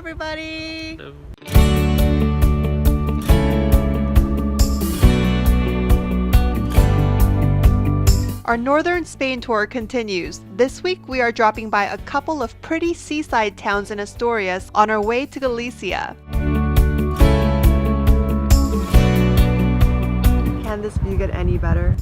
everybody! Hello. Our northern Spain tour continues. This week we are dropping by a couple of pretty seaside towns in Asturias on our way to Galicia. Can this view get any better?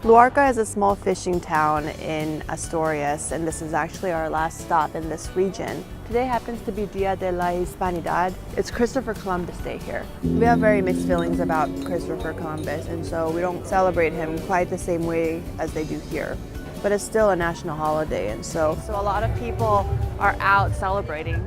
Luarca is a small fishing town in Asturias, and this is actually our last stop in this region. Today happens to be Dia de la Hispanidad. It's Christopher Columbus Day here. We have very mixed feelings about Christopher Columbus, and so we don't celebrate him quite the same way as they do here. But it's still a national holiday, and so a lot of people are out celebrating.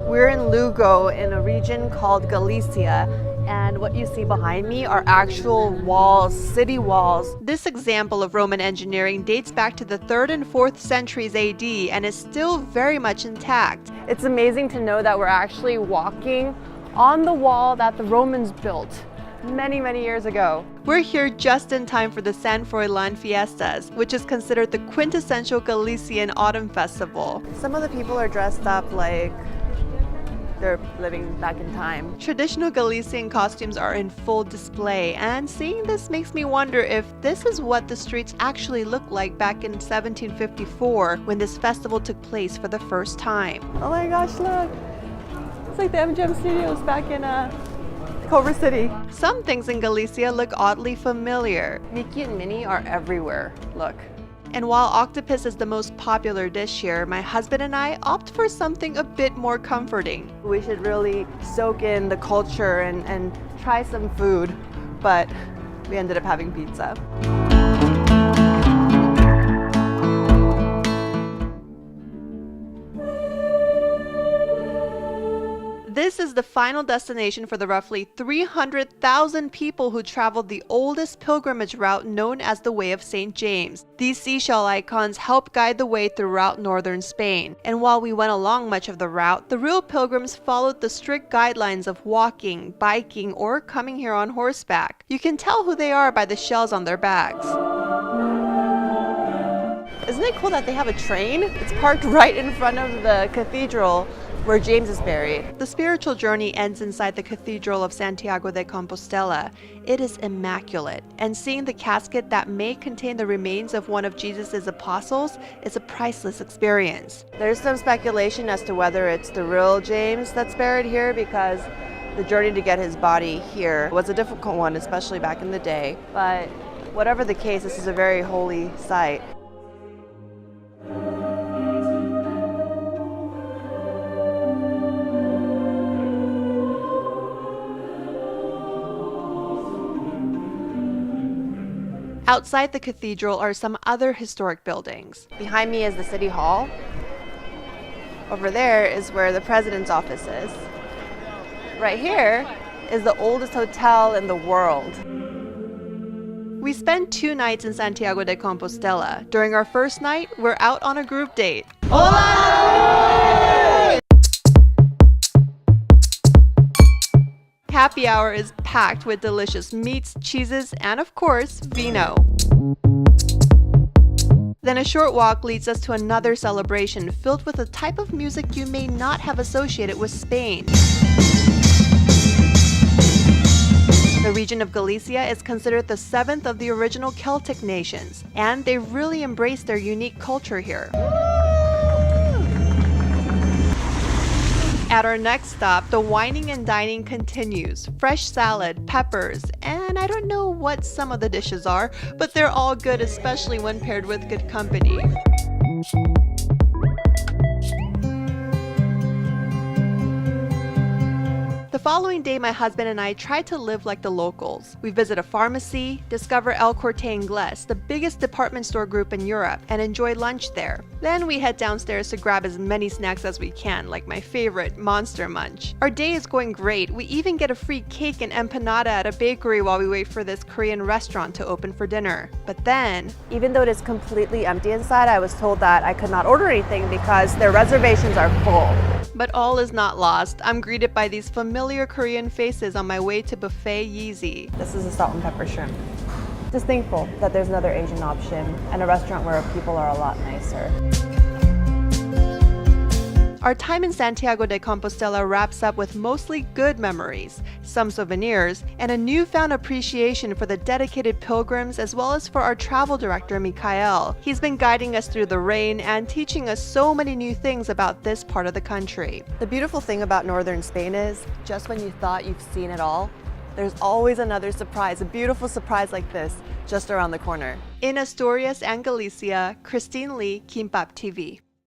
We're in Lugo in a region called Galicia, and what you see behind me are actual walls, city walls. This example of Roman engineering dates back to the 3rd and 4th centuries AD and is still very much intact. It's amazing to know that we're actually walking on the wall that the Romans built many, many years ago. We're here just in time for the San Froilán Fiestas, which is considered the quintessential Galician autumn festival. Some of the people are dressed up like they're living back in time. Traditional Galician costumes are in full display, and seeing this makes me wonder if this is what the streets actually looked like back in 1754 when this festival took place for the first time. Oh my gosh, look! It's like the MGM Studios back in Culver City. Some things in Galicia look oddly familiar. Mickey and Minnie are everywhere. Look. And while octopus is the most popular dish here, my husband and I opt for something a bit more comforting. We should really soak in the culture and try some food, but we ended up having pizza. This is the final destination for the roughly 300,000 people who traveled the oldest pilgrimage route known as the Way of St. James. These seashell icons help guide the way throughout northern Spain. And while we went along much of the route, the real pilgrims followed the strict guidelines of walking, biking, or coming here on horseback. You can tell who they are by the shells on their bags. Isn't it cool that they have a train? It's parked right in front of the cathedral where James is buried. The spiritual journey ends inside the Cathedral of Santiago de Compostela. It is immaculate, and seeing the casket that may contain the remains of one of Jesus' apostles is a priceless experience. There's some speculation as to whether it's the real James that's buried here, because the journey to get his body here was a difficult one, especially back in the day. But whatever the case, this is a very holy site. Outside the cathedral are some other historic buildings. Behind me is the City Hall. Over there is where the president's office is. Right here is the oldest hotel in the world. We spent 2 nights in Santiago de Compostela. During our first night, we're out on a group date. Hola! Happy hour is packed with delicious meats, cheeses, and of course, vino. Then a short walk leads us to another celebration filled with a type of music you may not have associated with Spain. The region of Galicia is considered the 7th of the original Celtic nations, and they really embrace their unique culture here. At our next stop, the wining and dining continues. Fresh salad, peppers, and I don't know what some of the dishes are, but they're all good, especially when paired with good company. The following day, my husband and I tried to live like the locals. We visit a pharmacy, discover El Corte Inglés, the biggest department store group in Europe, and enjoy lunch there. Then we head downstairs to grab as many snacks as we can, like my favorite, Monster Munch. Our day is going great. We even get a free cake and empanada at a bakery while we wait for this Korean restaurant to open for dinner. But then, even though it is completely empty inside, I was told that I could not order anything because their reservations are full. But all is not lost. I'm greeted by these familiar Korean faces on my way to Buffet Yeezy. This is a salt and pepper shrimp. Just thankful that there's another Asian option and a restaurant where people are a lot nicer. Our time in Santiago de Compostela wraps up with mostly good memories, some souvenirs, and a newfound appreciation for the dedicated pilgrims as well as for our travel director, Mikhail. He's been guiding us through the rain and teaching us so many new things about this part of the country. The beautiful thing about northern Spain is, just when you thought you've seen it all, there's always another surprise, a beautiful surprise like this, just around the corner. In Asturias and Galicia, Christine Lee, Kimbop TV.